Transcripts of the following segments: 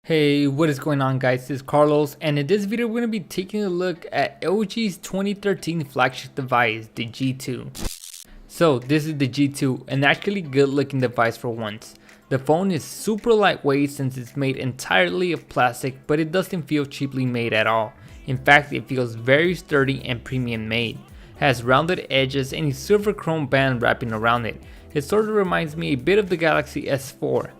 Hey, what is going on guys, this is Carlos, and in this video we're going to be taking a look at LG's 2013 flagship device, the G2. So this is the G2, an actually good looking device for once. The phone is super lightweight since it's made entirely of plastic, but it doesn't feel cheaply made at all. In fact, it feels very sturdy and premium made. It has rounded edges and a silver chrome band wrapping around it. It sort of reminds me a bit of the Galaxy S4.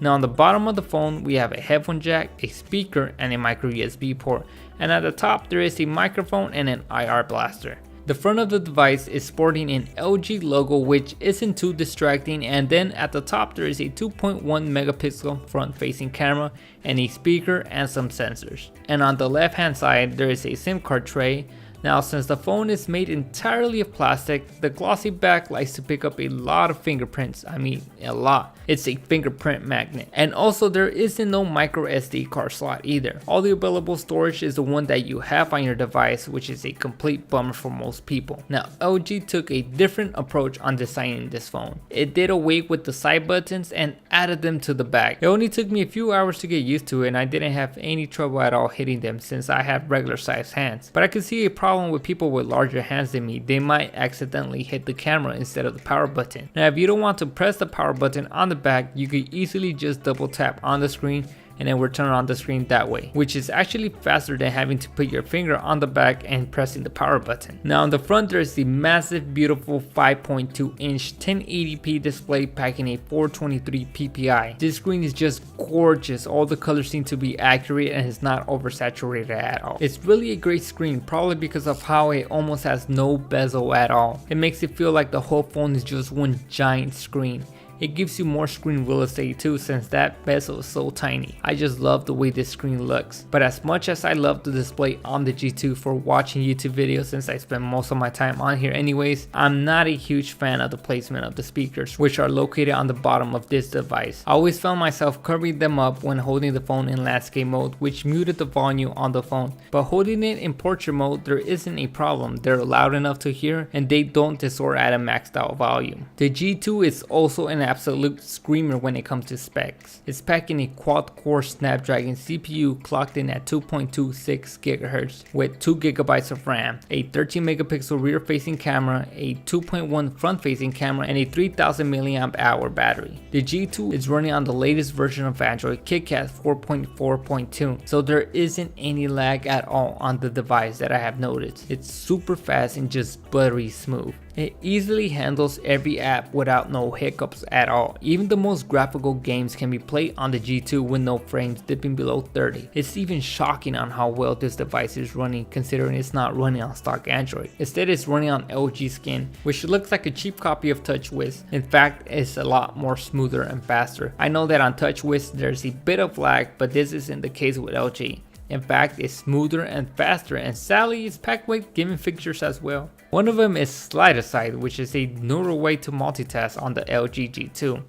Now on the bottom of the phone we have a headphone jack, a speaker, and a micro USB port, and at the top there is a microphone and an IR blaster. The front of the device is sporting an LG logo which isn't too distracting, and then at the top there is a 2.1 megapixel front facing camera and a speaker and some sensors. And on the left hand side there is a SIM card tray. Now since the phone is made entirely of plastic, the glossy back likes to pick up a lot of fingerprints. I mean a lot. It's a fingerprint magnet. And also there isn't no micro SD card slot either. All the available storage is the one that you have on your device, which is a complete bummer for most people. Now LG took a different approach on designing this phone. It did away with the side buttons and added them to the back. It only took me a few hours to get used to it, and I didn't have any trouble at all hitting them since I have regular sized hands. But I could see a problem with people with larger hands than me. They might accidentally hit the camera instead of the power button. Now if you don't want to press the power button on the back, you could easily just double tap on the screen and then we'll turn on the screen that way, which is actually faster than having to put your finger on the back and pressing the power button. Now on the front there's the massive beautiful 5.2 inch 1080p display packing a 423 ppi. This screen is just gorgeous. All the colors seem to be accurate and it's not oversaturated at all. It's really a great screen, probably because of how it almost has no bezel at all. It makes it feel like the whole phone is just one giant screen. It gives you more screen real estate too, since that bezel is so tiny. I just love the way this screen looks. But as much as I love the display on the G2 for watching YouTube videos, since I spend most of my time on here anyways, I'm not a huge fan of the placement of the speakers, which are located on the bottom of this device. I always found myself covering them up when holding the phone in landscape mode, which muted the volume on the phone. But holding it in portrait mode, there isn't a problem. They're loud enough to hear and they don't distort at a maxed out volume. The G2 is also an absolute screamer when it comes to specs. It's packing a quad-core Snapdragon CPU clocked in at 2.26 GHz with 2 GB of RAM, a 13 megapixel rear-facing camera, a 2.1 front-facing camera, and a 3000 mAh battery. The G2 is running on the latest version of Android, KitKat 4.4.2, so there isn't any lag at all on the device that I have noticed. It's super fast and just buttery smooth. It easily handles every app without no hiccups at all. Even the most graphical games can be played on the G2 with no frames dipping below 30. It's even shocking on how well this device is running, considering it's not running on stock Android. Instead it's running on LG Skin, which looks like a cheap copy of TouchWiz. In fact, it's a lot more smoother and faster. I know that on TouchWiz there's a bit of lag, but this isn't the case with LG. In fact, it's smoother and faster, and sadly it's packed with gaming features as well. One of them is slide aside, which is a newer way to multitask on the LG G2.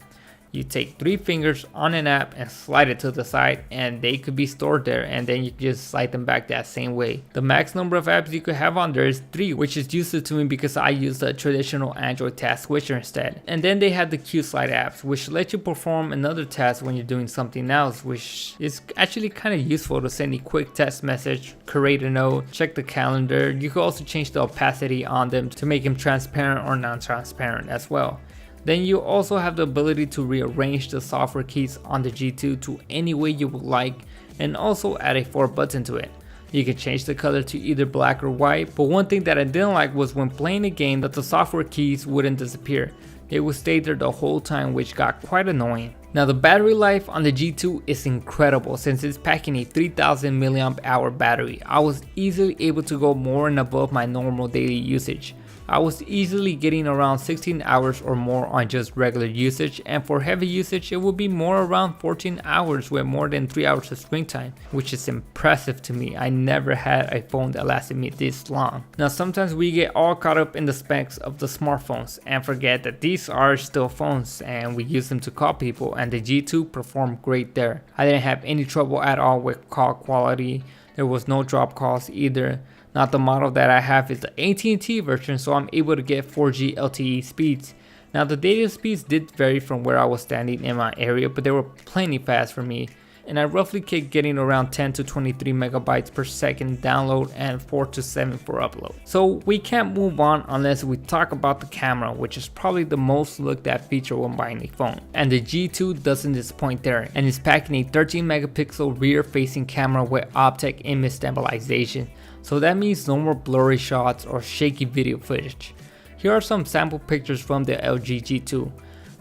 You take 3 fingers on an app and slide it to the side, and they could be stored there, and then you can just slide them back that same way. The max number of apps you could have on there is 3, which is useless to me because I use the traditional Android task switcher instead. And then they have the Q slide apps, which let you perform another task when you're doing something else, which is actually kind of useful to send a quick text message, create a note, check the calendar. You can also change the opacity on them to make them transparent or non-transparent as well. Then you also have the ability to rearrange the software keys on the G2 to any way you would like, and also add a 4 button to it. You can change the color to either black or white, but one thing that I didn't like was when playing a game that the software keys wouldn't disappear. They would stay there the whole time, which got quite annoying. Now the battery life on the G2 is incredible since it's packing a 3000 mAh battery. I was easily able to go more and above my normal daily usage. I was easily getting around 16 hours or more on just regular usage, and for heavy usage it would be more around 14 hours with more than 3 hours of screen time, which is impressive to me. I never had a phone that lasted me this long. Now sometimes we get all caught up in the specs of the smartphones and forget that these are still phones and we use them to call people, and the G2 performed great there. I didn't have any trouble at all with call quality. There was no drop calls either. Now the model that I have is the AT&T version, so I'm able to get 4G LTE speeds. Now the data speeds did vary from where I was standing in my area, but they were plenty fast for me. and I roughly keep getting around 10 to 23 megabytes per second download and 4 to 7 for upload. So we can't move on unless we talk about the camera, which is probably the most looked at feature when buying a phone. And the G2 doesn't disappoint there, and is packing a 13 megapixel rear facing camera with optic image stabilization. So that means no more blurry shots or shaky video footage. Here are some sample pictures from the LG G2.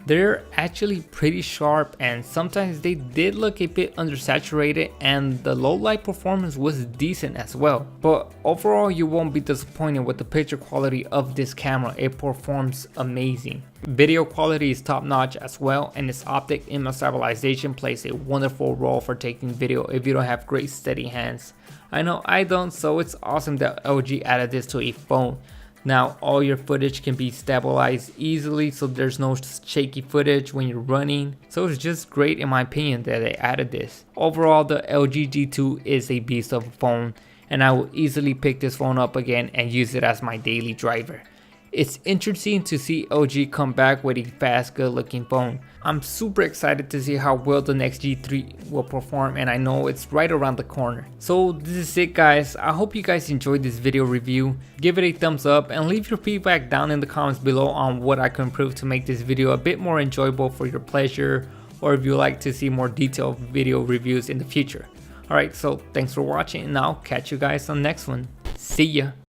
They're actually pretty sharp, and sometimes they did look a bit undersaturated, and the low light performance was decent as well. But overall, you won't be disappointed with the picture quality of this camera. It performs amazing. Video quality is top notch as well, and its optic image stabilization plays a wonderful role for taking video if you don't have great steady hands. I know I don't, so it's awesome that LG added this to a phone. Now all your footage can be stabilized easily, so there's no shaky footage when you're running. So it's just great in my opinion that they added this. Overall, the LG G2 is a beast of a phone, and I will easily pick this phone up again and use it as my daily driver. It's interesting to see LG come back with a fast, good looking phone. I'm super excited to see how well the next G3 will perform, and I know it's right around the corner. So this is it guys, I hope you guys enjoyed this video review. Give it a thumbs up and leave your feedback down in the comments below on what I can improve to make this video a bit more enjoyable for your pleasure, or if you like to see more detailed video reviews in the future. Alright, so thanks for watching, and I'll catch you guys on the next one. See ya!